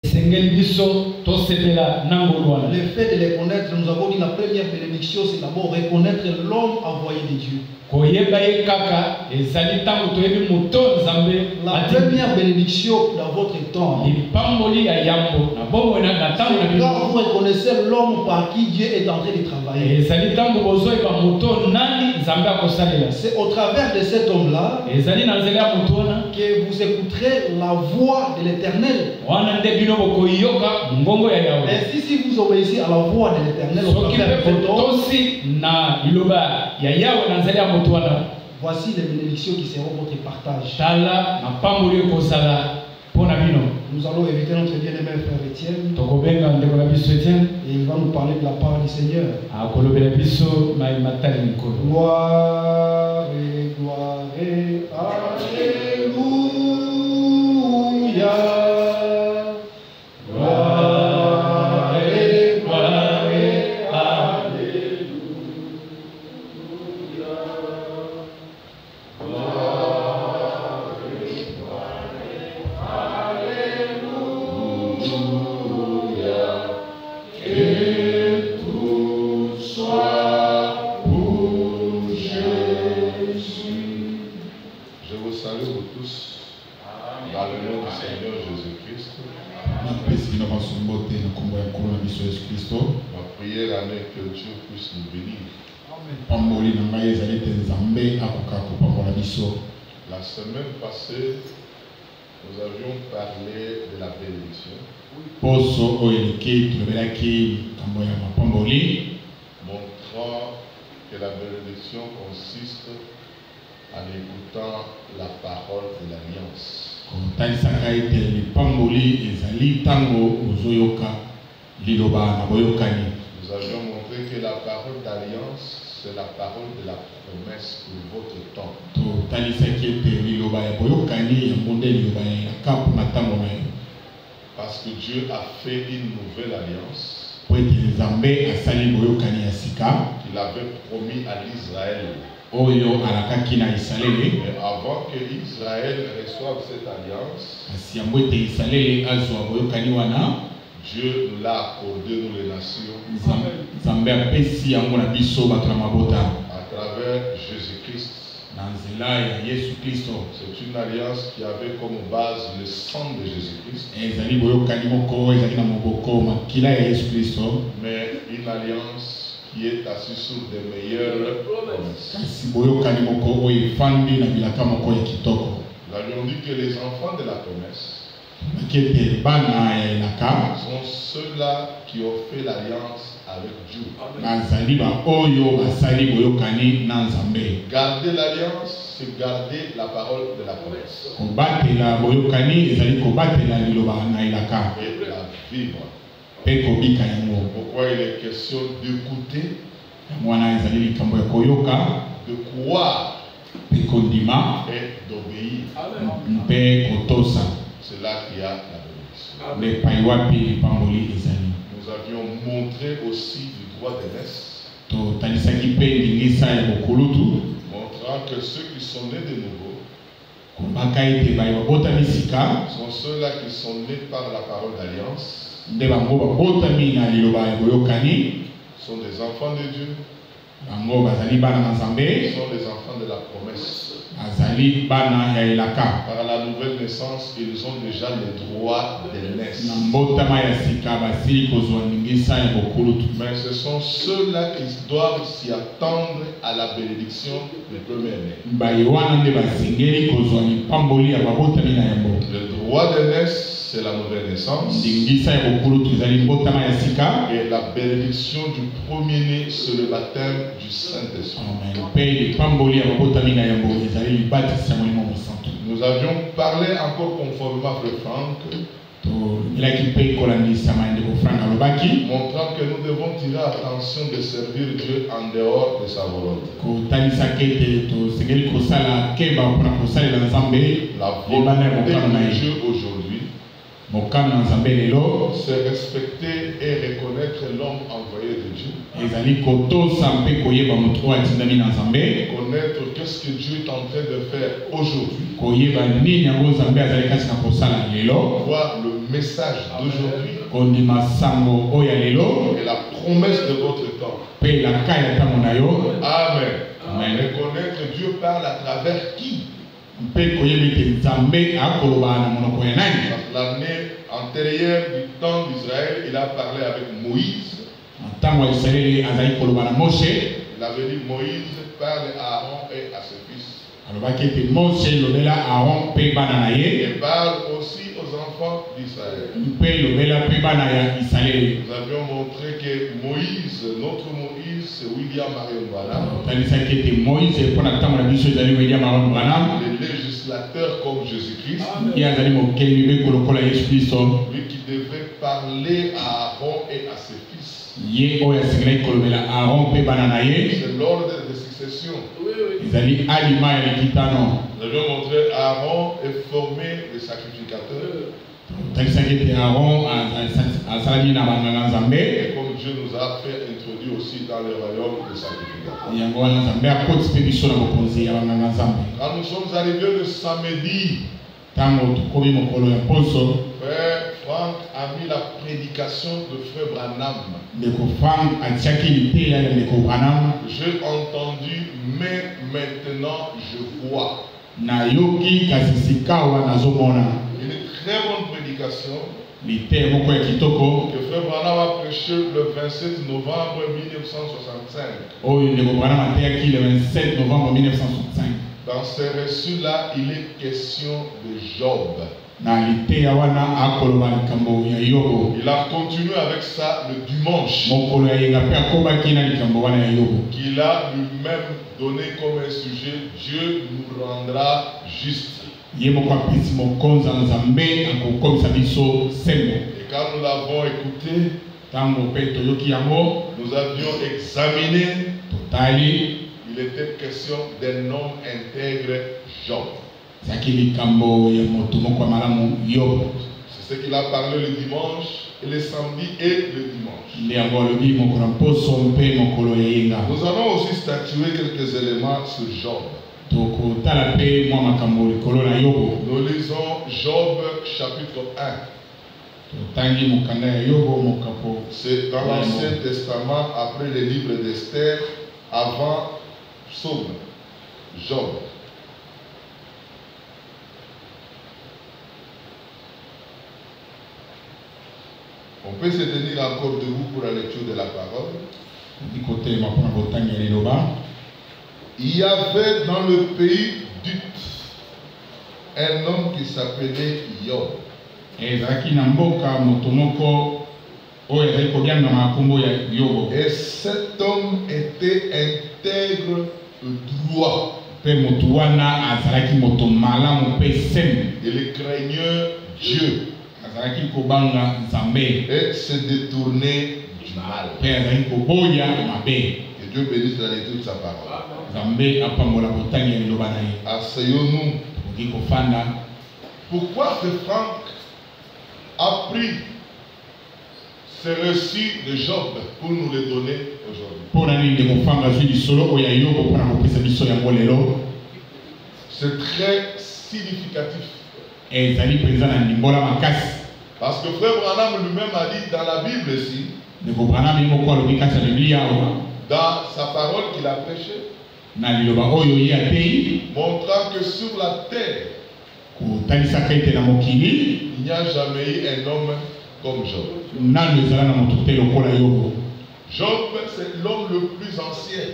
Le fait de les connaître, nous avons dit la première bénédiction, c'est d'abord reconnaître l'homme envoyé de Dieu. La première bénédiction dans votre temps, c'est quand vous reconnaissez l'homme par qui Dieu est en train de travailler. C'est au travers de cet homme-là que vous écouterez la voix de l'Éternel. Et si vous obéissez à la voix de l'Éternel, voici les bénédictions qui seront votre partage. Nous allons éviter notre bien-aimé frère Étienne. Et il va nous parler de la part du Seigneur. Gloire et gloire et alléluia. Ma prière en est que Dieu puisse nous bénir. La semaine passée, nous avions parlé de la bénédiction, montrant que la bénédiction consiste en écoutant la parole de l'alliance. Nous avions montré que la parole d'alliance, c'est la parole de la promesse pour votre temps. Parce que Dieu a fait une nouvelle alliance qu'il avait promis à l'Israël. Mais avant que Israël reçoive cette alliance, Dieu nous l'a accordé, nous les nations, à travers Jésus-Christ. C'est une alliance qui avait comme base le sang de Jésus-Christ. Mais une alliance qui est assise sur des meilleures promesses. Nous avions dit que les enfants de la promesse sont ceux-là qui ont fait l'alliance avec Dieu. Garder l'alliance, c'est garder la parole de la promesse. Et la vivre. Pourquoi il est question d'écouter, de croire et d'obéir. C'est là qu'il y a la bénédiction. Nous avions montré aussi du droit d'aînesse, montrant que ceux qui sont nés de nouveau sont ceux-là qui sont nés par la parole d'alliance, sont des enfants de Dieu, sont des enfants de la promesse. Par la nouvelle naissance, ils ont déjà les droits d'aînesse. Mais ce sont ceux-là qui doivent s'y attendre à la bénédiction du premier-né. Le droit d'aînesse, c'est la nouvelle naissance. Et la bénédiction du premier-né, c'est le baptême du Saint-Esprit. Nous avions parlé encore conformément à Frère Franck, montrant que nous devons tirer attention de servir Dieu en dehors de sa volonté. La volonté de Dieu aujourd'hui, c'est respecter et reconnaître l'homme envoyé de Dieu. Connaître qu'est-ce que Dieu est en train de faire aujourd'hui. Voir le message d'aujourd'hui et la promesse de votre temps. Amen. Reconnaître Dieu parle à travers qui? Parce que l'année antérieure du temps d'Israël, il a parlé avec Moïse. Il avait dit Moïse parle à Aaron et à ses fils. Il parle aussi aux enfants d'Israël. Nous avions montré que Moïse, notre Moïse, c'est William Marion Branham. Le législateur comme Jésus-Christ. Lui qui devait parler à Aaron et à ses fils. C'est l'ordre de succession. Nous avions montré Aaron est formé de sacrificateurs. Et comme Dieu nous a fait introduire aussi dans le royaume des sacrificateurs. Quand nous sommes arrivés le samedi, Frère Franck a mis la prédication de Frère Branham. J'ai entendu, mais maintenant je vois. Une très bonne prédication que Frère Branham a prêché le 27 novembre 1965. Dans ces récits-là, il est question de Job. Il a continué avec ça le dimanche. Qu'il a lui-même donné comme un sujet, Dieu nous rendra juste. Et quand nous l'avons écouté, nous avions examiné. Il était question d'un homme intègre, Job. C'est ce qu'il a parlé le dimanche, et le samedi et le dimanche. Nous allons aussi statuer quelques éléments sur Job. Nous lisons Job chapitre 1. C'est dans l'Ancien Testament, après les livres d'Esther, avant Psaume, Job. On peut se tenir encore debout pour la lecture de la parole. Il y avait dans le pays d'Ut un homme qui s'appelait Job. Et cet homme était intègre et droit. Il craignait Dieu et se détournait du mal. Que Dieu bénisse la lecture de sa parole. Asseyons-nous. Pourquoi Frère Franck a pris ce récit de Job pour nous le donner aujourd'hui? C'est très significatif. Parce que Frère Branham lui-même a dit dans la Bible ici, dans sa parole qu'il a prêchée, montrant que sur la terre, il n'y a jamais eu un homme comme Job. Job, c'est l'homme le plus ancien.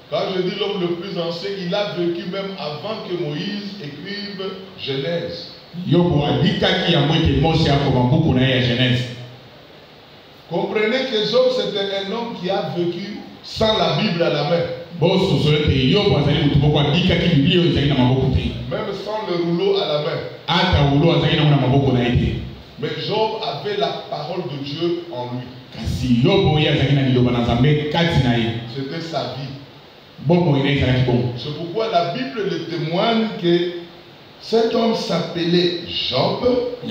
Quand je dis l'homme le plus ancien, il a vécu même avant que Moïse écrive Genèse. Comprenez que Job c'était un homme qui a vécu sans la Bible à la main. Même sans le rouleau à la main. Mais Job avait la parole de Dieu en lui. C'était sa vie. C'est pourquoi la Bible le témoigne que cet homme s'appelait Job. Et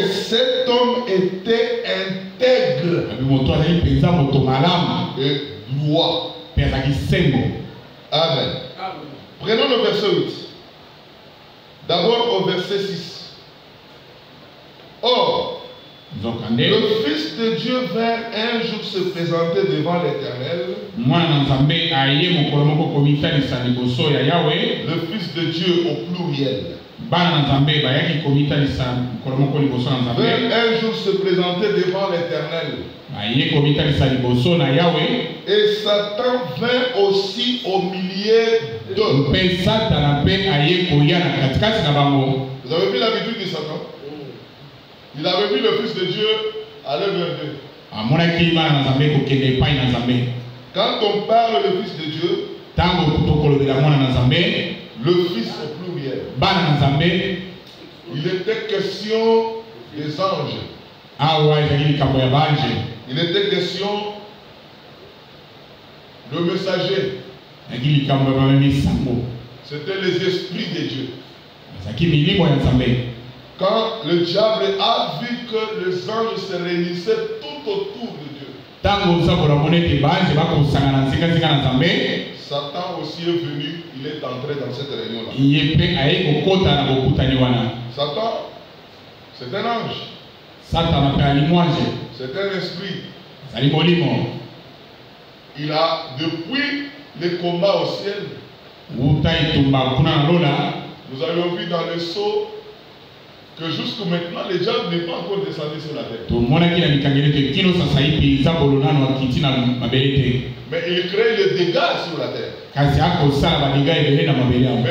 cet homme était intègre et droit. Amen. Prenons le verset 8. D'abord au verset 6. Or, le Fils de Dieu vint un jour se présenter devant l'Éternel. Le Fils de Dieu au pluriel. Vint un jour se présenter devant l'Éternel. Et Satan vint aussi au milieu d'eux. Vous avez vu l'habitude de Satan? Il avait vu le Fils de Dieu aller vers Dieu. Quand on parle du Fils de Dieu, le Fils au pluriel, il était question des anges. Il était question de messagers. C'était les esprits de Dieu. Quand le diable a vu que les anges se réunissaient tout autour de Dieu, Satan aussi est venu, il est entré dans cette réunion-là. Satan, c'est un ange. C'est un esprit. Il a, depuis les combats au ciel, nous avions vu dans le sceau que jusqu'à maintenant, le diable n'est pas encore descendu sur la terre. Mais il crée les dégâts sur la terre. Mais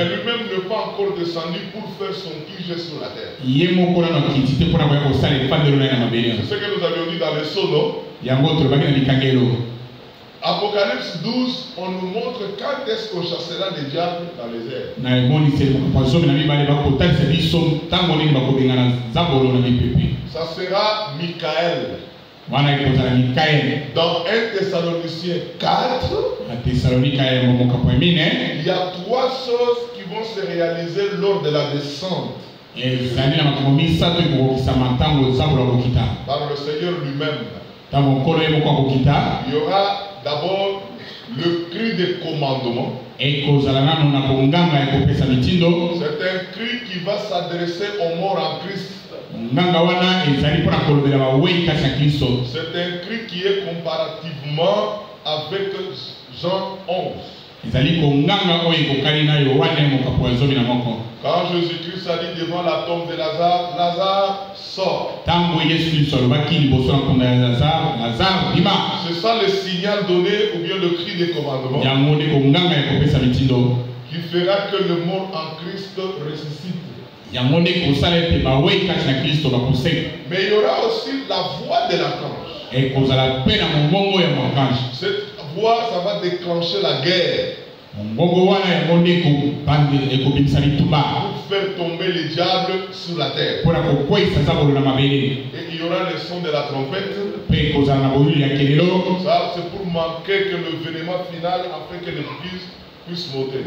lui-même n'est pas encore descendu pour faire son QG sur la terre. C'est ce que nous avions dit dans le sceau, non? Apocalypse 12, on nous montre quand est-ce qu'on chassera les diables dans les airs. Ça sera Michael. Dans 1 Thessaloniciens 4, il y a 3 choses qui vont se réaliser lors de la descente par le Seigneur lui-même. Il y aura d'abord le cri de commandement. C'est un cri qui va s'adresser aux morts en Christ. C'est un cri qui est comparativement avec Jean 11. Quand Jésus-Christ a dit devant la tombe de Lazare, Lazare sort. C'est ça le signal donné ou bien le cri de commandement qui fera que le mort en Christ ressuscite. Mais il y aura aussi la voix de l'archange. Cette voix, ça va déclencher la guerre. Pour faire tomber les diables sur la terre. Et il y aura le son de la trompette. Ça, c'est pour marquer que le vénement final, afin que l'Église puisse monter.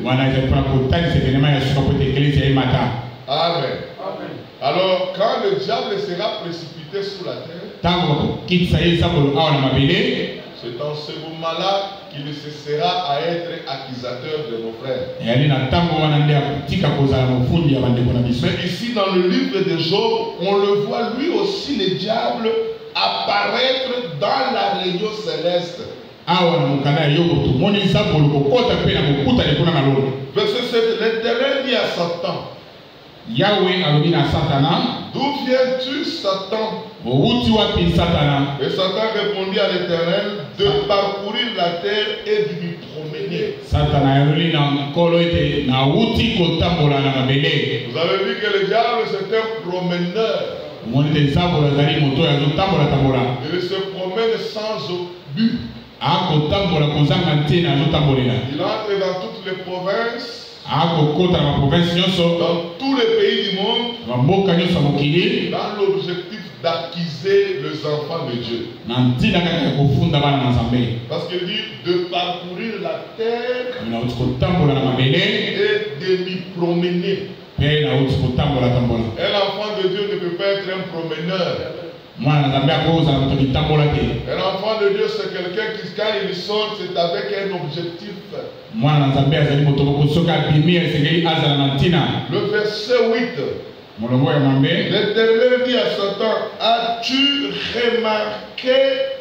Amen. Alors, quand le diable sera précipité sur la terre, c'est dans ce moment-là qu'il cessera à être accusateur de nos frères. Mais ici, dans le livre de Job, on le voit lui aussi, le diable, apparaître dans la réunion céleste. Verset 7, l'Éternel dit à Satan, d'où viens-tu, Satan? Et Satan répondit à l'Éternel, de parcourir la terre et de lui promener. Vous avez vu que le diable c'est un promeneur. Il se promène sans but. Il entre dans toutes les provinces, dans tous les pays du monde, dans l'objectif d'accuser les enfants de Dieu. Parce qu'il dit de parcourir la terre et de m'y promener. Un enfant de Dieu ne peut pas être un promeneur. Un enfant de Dieu, c'est quelqu'un qui, quand il sort, c'est avec un objectif. Le verset 8. L'Éternel dit à Satan, as-tu remarqué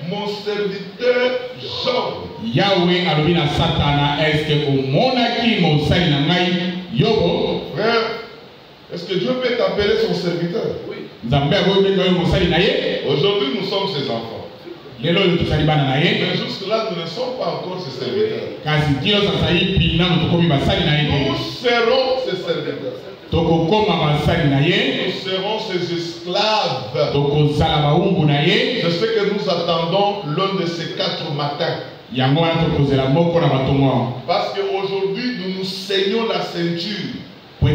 mon serviteur Job? Yahweh a dit à Satan, est-ce que au monaki mon sali na ngai Yobo? Frère, est-ce que Dieu peut t'appeler son serviteur? Oui. Aujourd'hui, nous sommes ses enfants. Mais jusque-là, nous ne sommes pas encore ses serviteurs. Nous serons ses serviteurs. Nous serons ses esclaves. C'est ce que nous attendons l'un de ces 4 matins. Parce qu'aujourd'hui, nous nous saignons la ceinture. Nous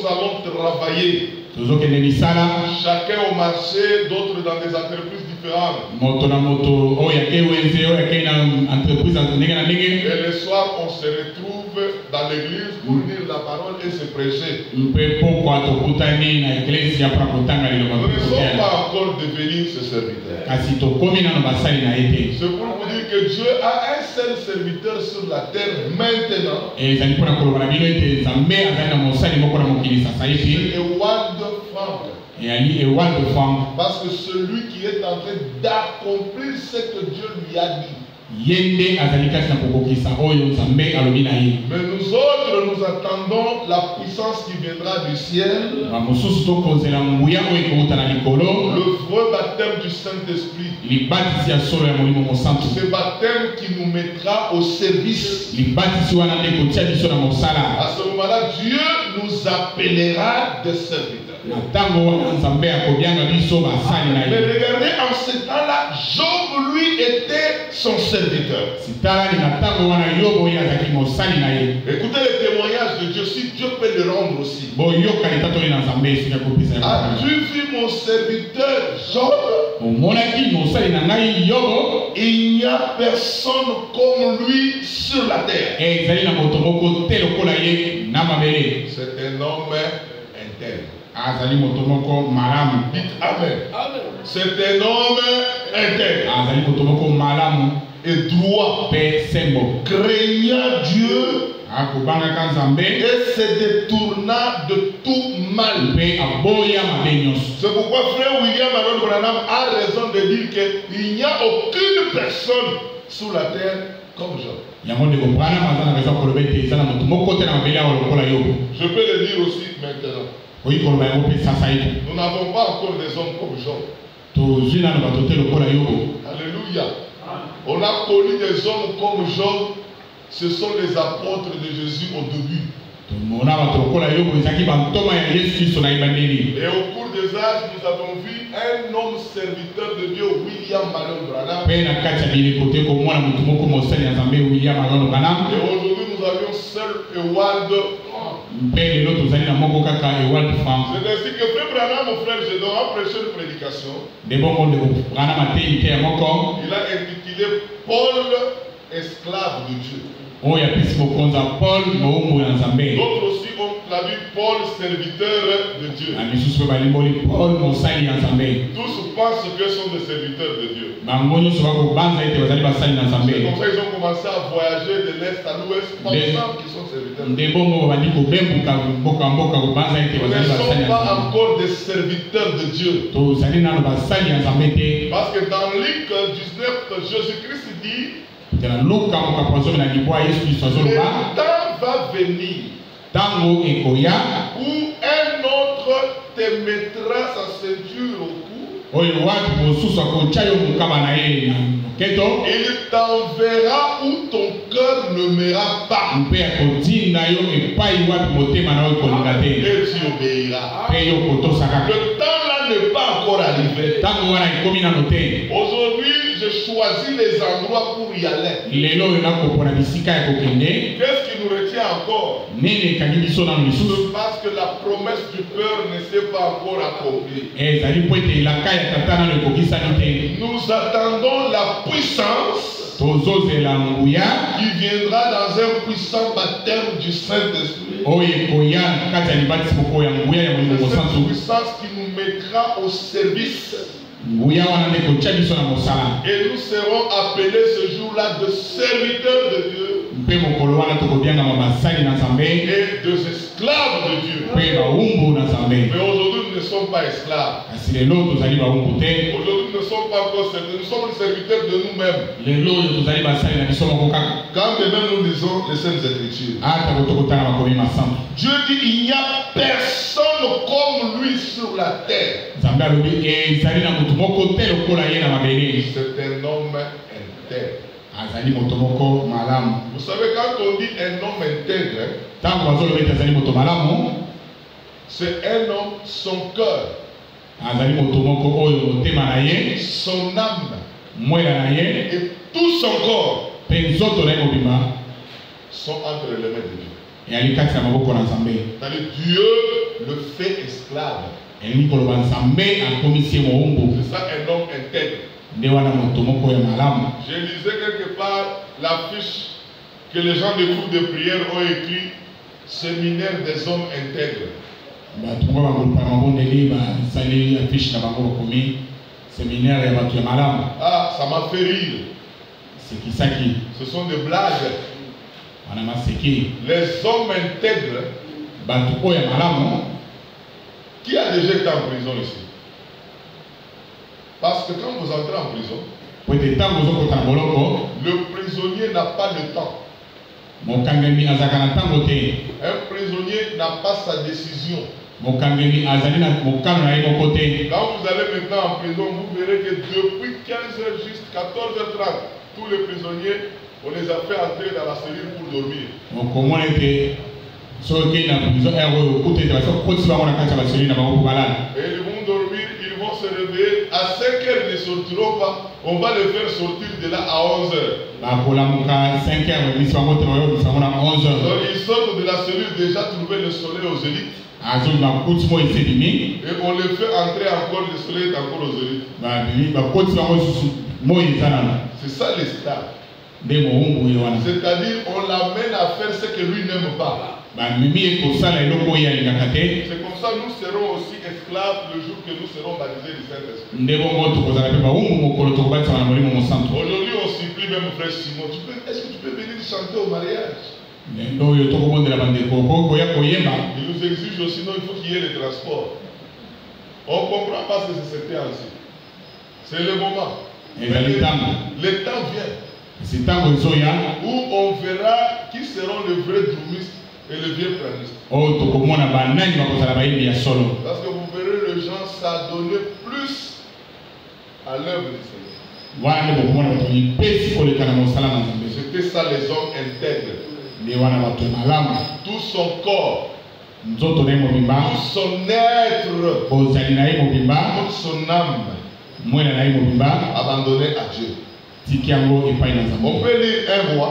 allons travailler. Chacun au marché, d'autres dans des entreprises différentes. Et le soir, on se retrouve dans l'église pour lire la parole et se prêcher. Nous ne sommes pas encore devenus ce serviteur. C'est pour vous dire que Dieu a un seul serviteur sur la terre maintenant. C'est parce que celui qui est en train d'accomplir ce que Dieu lui a dit. Mais nous autres, nous attendons la puissance qui viendra du ciel. Le vrai baptême du Saint-Esprit. Ce baptême qui nous mettra au service. À ce moment-là, Dieu nous appellera des serviteurs. Mais regardez, en ce temps-là, Job lui était son serviteur. Écoutez le témoignage de Dieu, si Dieu peut le rendre aussi. As-tu vu mon serviteur Job? Il n'y a personne comme lui sur la terre. C'est un homme intègre. Dites Amen. C'est un homme intègre et droit, craignant Dieu et se détournant de tout mal. C'est pourquoi frère William Aaron Branham a raison de dire qu'il n'y a aucune personne sur la terre comme Job. Je peux le dire aussi maintenant. Nous n'avons pas encore des hommes comme Job. Alléluia. On a connu des hommes comme Job. Ce sont les apôtres de Jésus au début. Et au cours des âges, nous avons vu un homme serviteur de Dieu, William Marion Branham. Et aujourd'hui, nous avions seul Ewald. C'est ainsi que frère Branham, mon frère Gédon, a prêché une prédication. Il a intitulé Paul, esclave de Dieu. D'autres aussi ont traduit Paul, serviteur de Dieu. Tous pensent que sont des serviteurs de Dieu. C'est comme ça qu'ils ont commencé à voyager de l'Est à l'Ouest pensant qu'ils sont serviteurs de Dieu. Nous ne sommes pas encore des serviteurs de Dieu. Parce que dans Luc 19, Jésus-Christ dit le temps va venir où un autre te mettra sa ceinture au cou. Il t'enverra où ton cœur n'aimera pas. Et tu obéiras. Le temps là n'est pas encore arrivé. Aujourd'hui, je choisis les endroits pour y aller. Qu'est-ce qui nous retient encore? Parce que la promesse du Père ne s'est pas encore accomplie. Nous attendons la puissance qui viendra dans un puissant baptême du Saint-Esprit. Cette puissance qui nous mettra au service. Et nous serons appelés ce jour-là de serviteurs de Dieu et de esclaves de Dieu. Mais aujourd'hui, nous ne sommes pas esclaves. Aujourd'hui, nous ne sommes pas encore serviteurs. Nous sommes les serviteurs de nous-mêmes. Quand même nous lisons les Saintes Écritures, Dieu dit il n'y a personne comme lui sur la terre. C'est un homme intègre. Vous savez, quand on dit un homme intègre, c'est un homme, son cœur, son âme et tout son corps sont entre les mains de Dieu. Dieu le fait esclave. C'est ça un homme intègre. Je lisais quelque part l'affiche que les gens des groupes de prière ont écrit Séminaire des hommes intègres. Ah, ça m'a fait rire. Ce sont des blagues. Les hommes intègres. Qui a déjà été en prison ici? Parce que quand vous entrez en prison, le prisonnier n'a pas le temps. Un prisonnier n'a pas sa décision. Quand vous allez maintenant en prison, vous verrez que depuis 15h jusqu'à 14h30, tous les prisonniers, on les a fait entrer dans la cellule pour dormir. Et ils vont dormir, ils vont se réveiller. À 5h, ils ne sortiront pas. On va les faire sortir de là à 11h. Donc ils sortent de la cellule déjà trouver le soleil aux élites. Et on les fait entrer encore, le soleil est encore aux élites. C'est ça l'esclave. C'est-à-dire on l'amène à faire ce que lui n'aime pas. C'est comme ça nous serons aussi esclaves le jour que nous serons baptisés du Saint-Esprit. Aujourd'hui on supplie même frère Simon, est-ce que tu peux venir chanter au mariage? Il nous exige aussi, non, il faut qu'il y ait le transport. On ne comprend pas ce que c'était ainsi. C'est le moment. Le temps vient où on verra qui seront les vrais drumistes et les vieux pianistes. Parce que vous verrez les gens s'adonner plus à l'œuvre du Seigneur. C'était ça les hommes intègres. Tout son corps, tout son être, toute son âme abandonné à Dieu. On peut lire 1 Roi.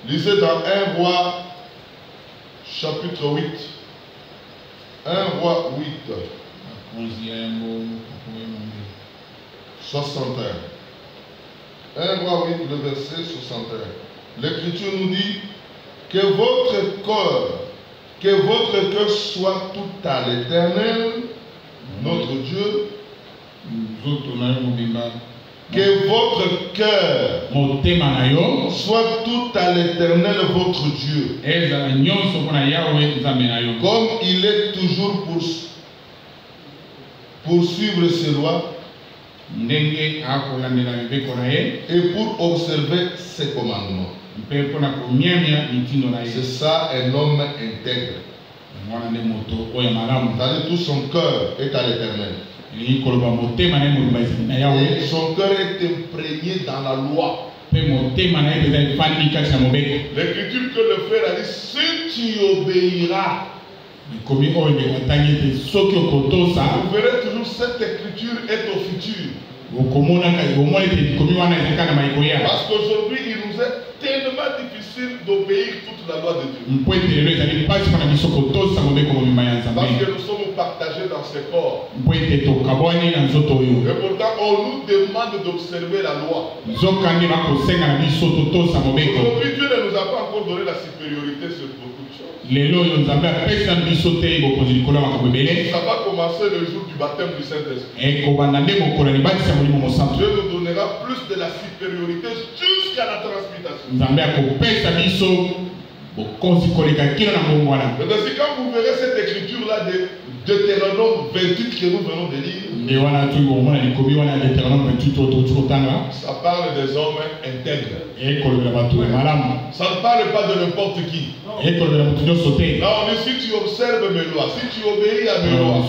Lisez dans 1 Roi chapitre 8. 1 Roi 8. 61. 1 Roi 8, le verset 61. L'Écriture nous dit que votre cœur soit tout à l'Éternel, notre Dieu. Que votre cœur soit tout à l'Éternel, votre Dieu. Comme il est toujours pour suivre ses lois et pour observer ses commandements. C'est ça un homme intègre. C'est-à-dire tout son cœur est à l'Éternel. Et son cœur est imprégné dans la loi. L'écriture que le frère a dit, si tu obéiras, vous verrez toujours cette écriture est au futur. Parce qu'aujourd'hui, il nous est tellement difficile difficile d'obéir toute la loi de Dieu. Parce que nous sommes partagés dans ce corps. Et pourtant, on nous demande d'observer la loi. Aujourd'hui, Dieu ne nous a pas encore donné la supériorité sur beaucoup de choses. Ça va commencer le jour du baptême du Saint-Esprit. Dieu nous donnera plus de la supériorité jusqu'à la transmutation. Mais quand vous verrez cette écriture-là de Deutéronome 28 que nous venons de lire, ça parle des hommes intègres. Ça ne parle pas de n'importe qui. Là, on dit si tu observes mes lois, si tu obéis à mes lois,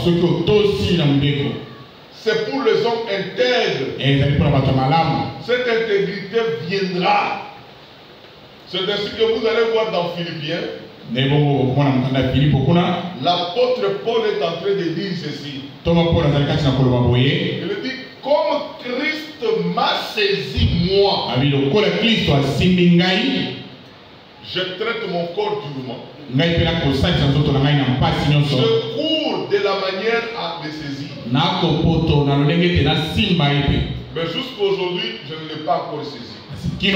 c'est pour les hommes intègres. Cette intégrité viendra. C'est ainsi que vous allez voir dans Philippiens. L'apôtre Paul est en train de dire ceci. Il dit, comme Christ m'a saisi moi, je traite mon corps durement. Je cours de la manière à me saisir. Mais jusqu'aujourd'hui, je ne l'ai pas encore saisi. Je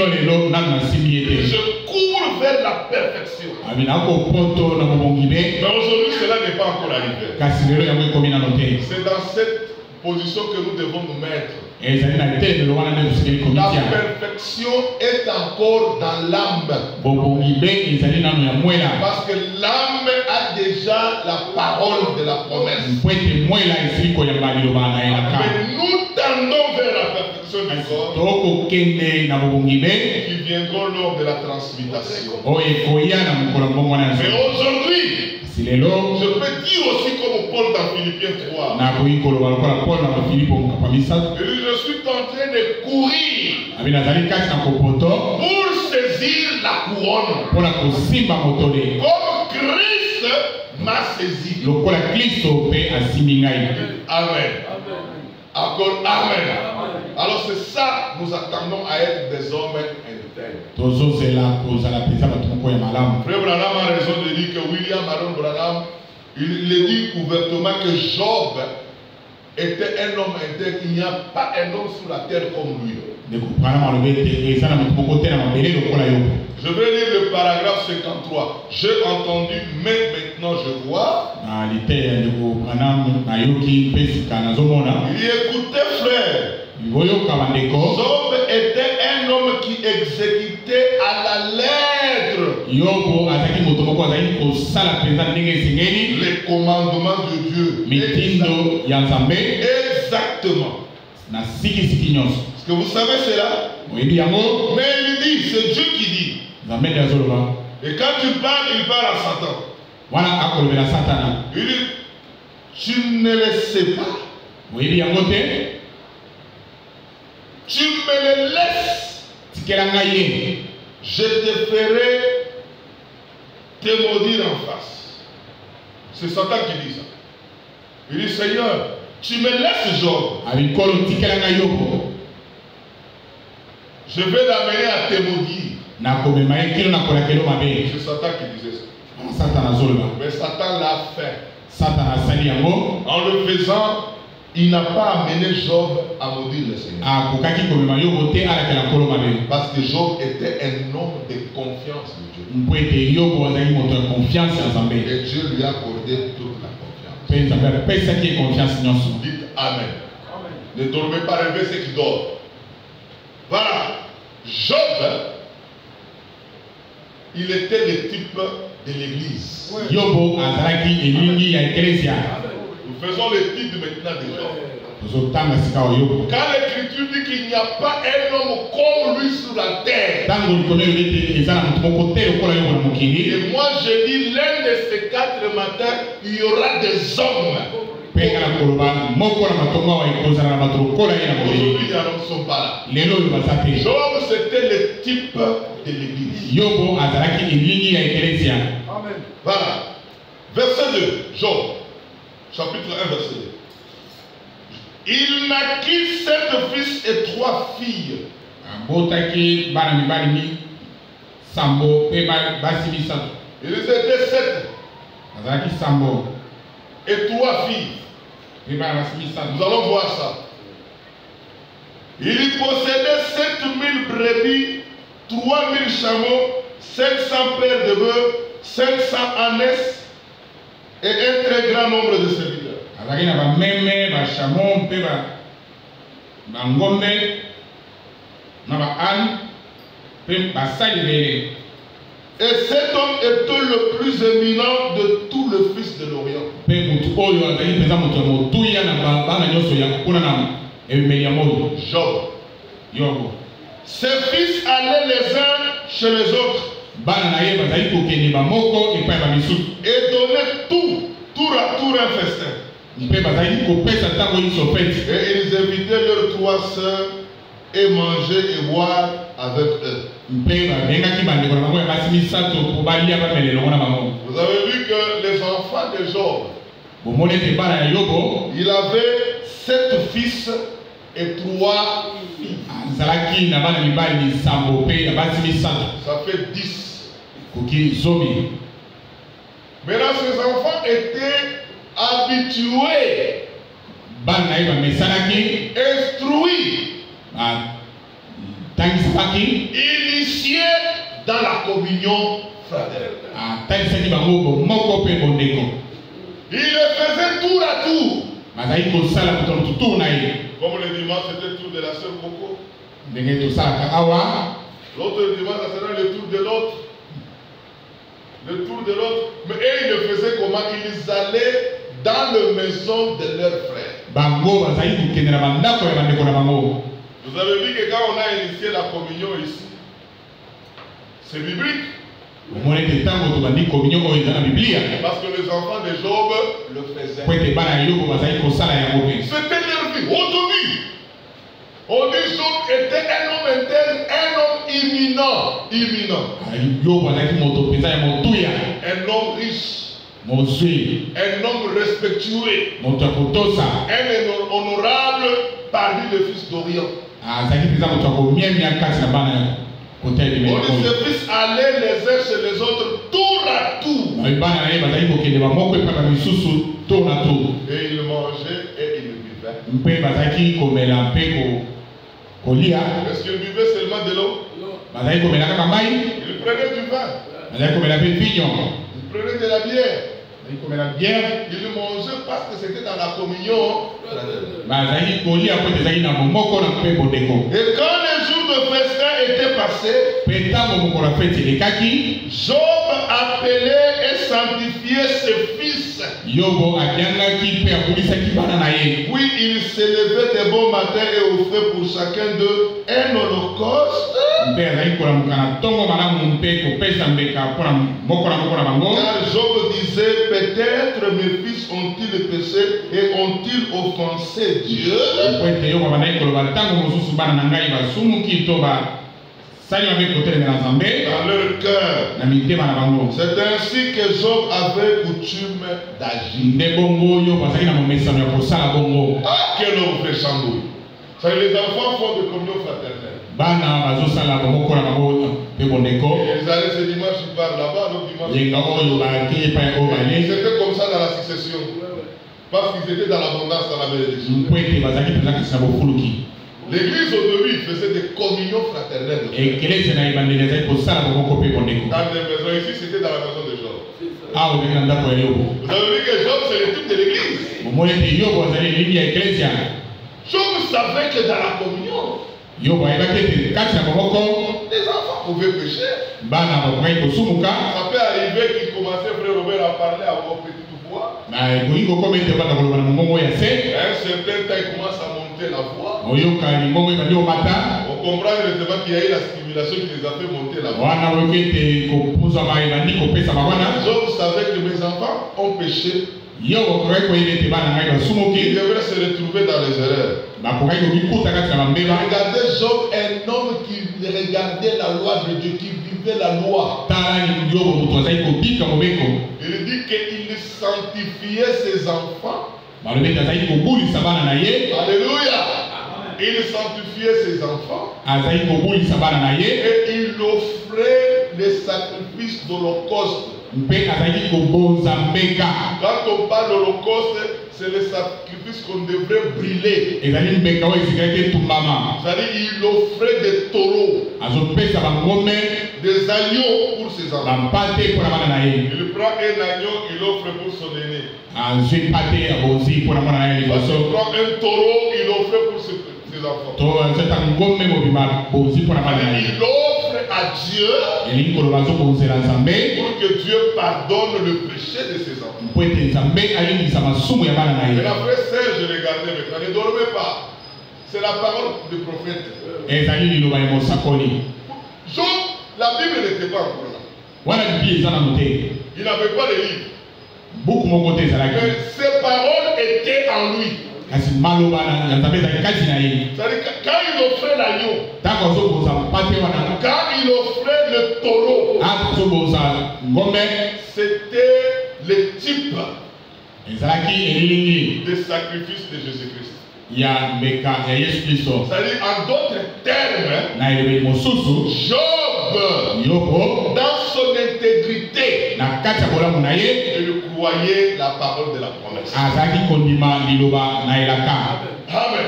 cours vers la perfection. Mais aujourd'hui, cela n'est pas encore arrivé. C'est dans cette position que nous devons nous mettre. La perfection est encore dans l'âme. Parce que l'âme a déjà la parole de la promesse. Mais nous tendons vers la perfection du corps qui viendront lors de la transmutation. Mais aujourd'hui, je peux dire aussi comme Paul dans Philippiens 3. Je suis en train de courir pour saisir la couronne. Comme Christ m'a saisi. Amen. Encore Amen. Alors c'est ça, nous attendons à être des hommes intègres. Frère Branham a raison de dire que William Aaron Branham, il dit ouvertement que Job était un homme intègre. Il n'y a pas un homme sur la terre comme lui. Je vais lire le paragraphe 53. J'ai entendu, mais maintenant je vois. Il dit, écoutez frère, Job était un homme qui exécutait à la lettre les commandements de Dieu. Exactement. Est-ce que vous savez cela? Mais il dit, c'est Dieu qui dit. Et quand il parle à Satan. Il dit, tu ne le sais pas. Tu me le laisses. Je te ferai te maudire en face. C'est Satan qui dit ça. Il dit, Seigneur, tu me laisses Job. Je vais l'amener à te maudire. C'est Satan qui disait ça. Mais Satan l'a fait. En le faisant, il n'a pas amené Job à maudire le Seigneur. Parce que Job était un homme de confiance de Dieu. Et Dieu lui a accordé toute la confiance. Dites Amen. Ne dormez pas, rêvez ceux qui dorment. Voilà. Job, il était le type de l'église. Nous faisons le titre maintenant de Job. Quand l'écriture dit qu'il n'y a pas un homme comme lui sur la terre. Et moi je dis l'un de ces 4 matins, il y aura des hommes. Aujourd'hui, les hommes ne sont pas là. Job, c'était le type de l'église. Amen. Voilà. Verset 2. Job. Chapitre 1, verset 2. Il naquit 7 fils et 3 filles. Sambo pe basimi sato. Ils étaient 7. Azaki sambo. Et 3 filles. Pe basimi sato. Nous allons voir ça. Il possédait 7000 brebis, 3000 chameaux, 500 paires de bœufs, 500 ânesses et un très grand nombre de serviteurs. Azaki na ba meme ba chameau pe ba ngombe na ba âne pe ba salibere. Et cet homme était le plus éminent de tous les fils de l'Orient. Job. Ses fils allaient les uns chez les autres et donnaient tour à tour un festin. Et ils invitaient leurs 3 sœurs et mangeaient et boire avec eux. Vous avez vu que les enfants de Job, il avait 7 fils et 3 filles. Ça fait 10. Maintenant, ces enfants étaient habitués, instruits, initiés dans la communion fraternelle. Il le faisait tour à tour. Comme le dimanche, c'était le tour de la sœur Coco. L'autre dimanche, ça sera le tour de l'autre. Le tour de l'autre. Mais ils le faisaient comment? Ils allaient dans la maison de leurs frères. Vous avez vu que quand on a initié la communion ici, c'est biblique. Parce que les enfants de Job le faisaient. C'était leur vie. Au début, on dit Job était un homme interne, un homme imminent. Un homme riche. Un homme respectueux. Un honorable parmi les fils d'Orient. On dit ses fils allaient les uns chez les autres tour à tour. Et ils mangeaient et ils buvaient. Est-ce qu'ils buvaient seulement de l'eau? Ils prenaient du vin. Ils prenaient de la bière. Ils mangeaient parce que c'était dans la communion. Et quand les jours de festin étaient passés, Job appelait et sanctifiait ses fils. Puis il s'élevait des bons matins et offrait pour chacun d'eux un holocauste. Car Job disait, peut-être mes fils ont-ils péché et ont-ils offensé Dieu? Dans leur cœur. C'est ainsi que Job avait coutume d'agir. Ah, quel homme fait chambouille. Les enfants font de communion fraternelle. Ils allaient ce dimanche, ils partent là-bas, l'autre dimanche. C'était comme ça dans la succession. Parce qu'ils étaient dans l'abondance, dans la bénédiction. L'église au début faisait des communions fraternelles. Dans les maisons ici, c'était dans la maison de Job. Vous avez vu que Job, c'est le type de l'église. Job savait que dans la communion, les enfants pouvaient pécher. Ça peut arriver qu'ils commençaient, frère Robert, à parler à vos petites voix. À un certain temps, ils commencent à monter la voix. On comprend directement qu'il y a eu la stimulation qui les a fait monter la voix. Job savait que mes enfants ont péché. Ils devraient se retrouver dans les erreurs. Regardez Job, un homme qui regardait la loi de Dieu, qui vivait la loi. Il dit qu'il sanctifiait ses enfants. Alléluia. Il sanctifiait ses enfants. Et il offrait les sacrifices d'Holocauste. Quand on parle d'Holocauste, c'est les sacrifices qu'on devrait brûler. C'est-à-dire, il offrait des taureaux, des agneaux pour ses enfants. Il prend un agneau, il offre pour son aîné. Il prend un taureau, il offre pour ses enfants. Il offre à Dieu pour que Dieu pardonne le péché de ses enfants. Mais la frère Serge, je regardais maintenant, ne dormez pas. C'est la parole du prophète. Job, la Bible n'était pas encore là. Il n'avait pas de livre. Mais ses paroles étaient en lui. C'est-à-dire quand il offrait l'agneau, quand il offrait le taureau, c'était le type de sacrifice de Jésus-Christ. C'est-à-dire, en d'autres termes, Job, dans son intégrité, il croyait la parole de la promesse. Amen.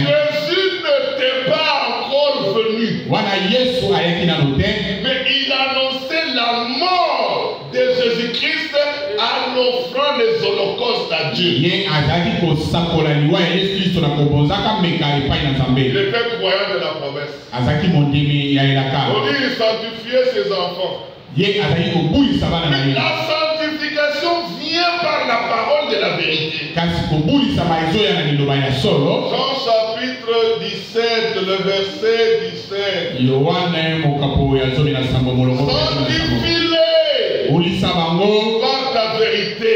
Jésus n'était pas encore venu, mais il annonçait la mort de Jésus-Christ en offrant les holocaustes à Dieu. Il était croyant de la promesse. On dit il sanctifiait ses enfants. Mais la sanctification vient par la parole de la vérité. Jean chapitre 17, le verset 17. Sanctifie-les par ta vérité.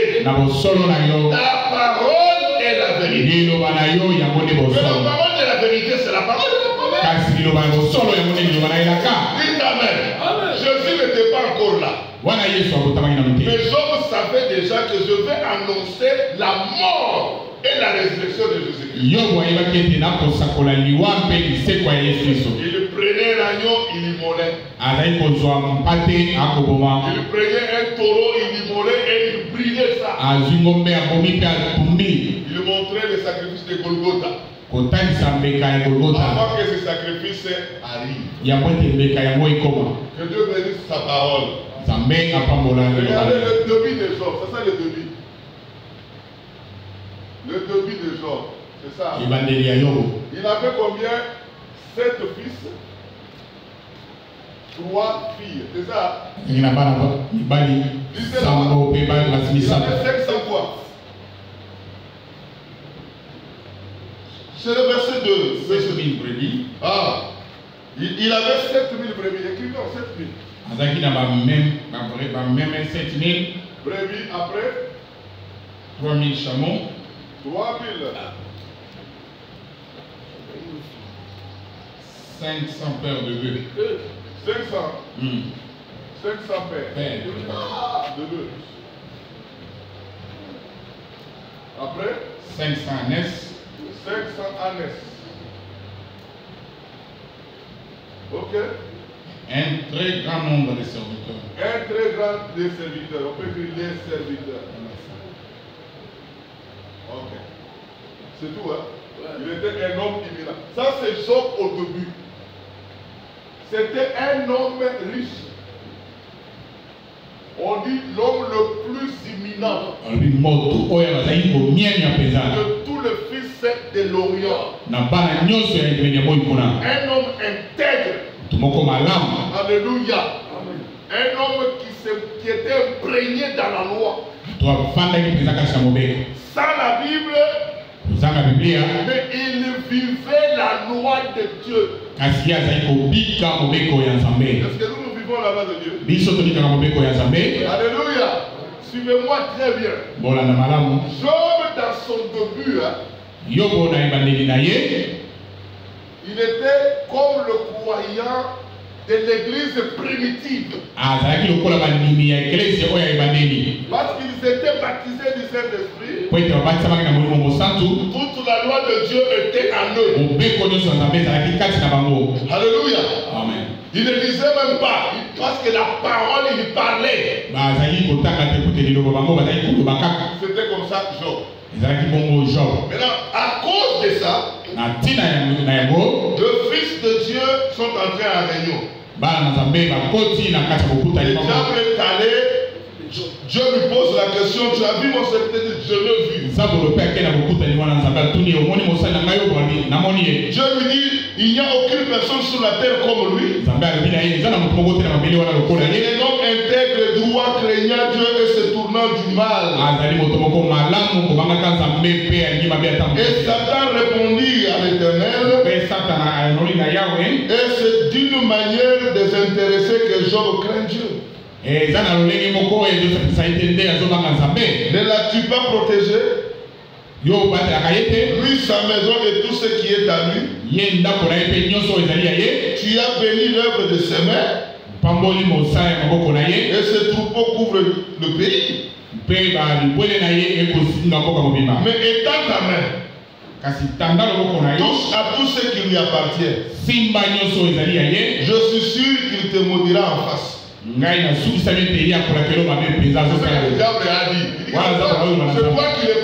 Ta parole est la vérité. Mais la parole de la vérité, c'est la parole de la promesse. Dites Amen. Jésus n'était pas encore là. Mais Job savait déjà que je vais annoncer la mort et la résurrection de Jésus-Christ. Il prenait un agneau, il immolait. Il prenait un taureau, il immolait et il brûlait ça. Il montrait le sacrifice de Golgotha. Avant que ce sacrifice arrive. Que Dieu bénisse sa parole. Regardez le débit de Job, c'est ça le débit. Le débit de Job, c'est ça. Il avait combien? 7 fils, 3 filles, c'est ça. Il avait 500 quoi? C'est le verset 2. 7 000 brebis. Ah, il avait 7 000 brebis. Écrivez 7 000. Même brebis après 3 000 chameaux. 3 000. 500 paires de bœufs. 500. 500 paires de bœufs. Après 500 ânes. 500 ânes. Ok. Un très grand nombre de serviteurs. Un très grand de serviteurs. On peut écrire les serviteurs. Ok. C'est tout, hein? Ouais. Il était un homme imminent. Ça, c'est Job au début. C'était un homme riche. On dit l'homme le plus imminent de tous les fils de l'Orient. Un homme intègre. Alléluia. Un homme qui était imprégné dans la loi. Sans la Bible, mais il vivait la loi de Dieu. Est-ce que nous vivons la loi de Dieu? Alléluia. Suivez-moi très bien. Job, dans son début, il était comme le croyant de l'église primitive. Parce qu'ils étaient baptisés du Saint-Esprit. Toute la loi de Dieu était en eux. Alléluia. Amen. Il ne lisait même pas, parce que la parole, il parlait. C'était comme ça, Job. Maintenant, à cause de ça, le Fils de Dieu sont entrés en réunion. Le diable est allé. Dieu lui pose la question, tu as vu mon serviteur? Je l'ai vu. Dieu lui dit, il n'y a aucune personne sur la terre comme lui. Il est un homme intègre, droit, craignant Dieu et se tournant du mal. Et Satan répondit à l'Éternel, et c'est d'une manière désintéressée que Job craint Dieu. Ne l'as-tu pas protégé? Lui, sa maison et tout ce qui est à lui. Tu as béni l'œuvre de ses mains. Et ce troupeau couvre le pays. Mais étends ta main. Touche à tout ce qui lui appartient. Je suis sûr qu'il te maudira en face. C'est ce que le diable a dit. C'est toi qui les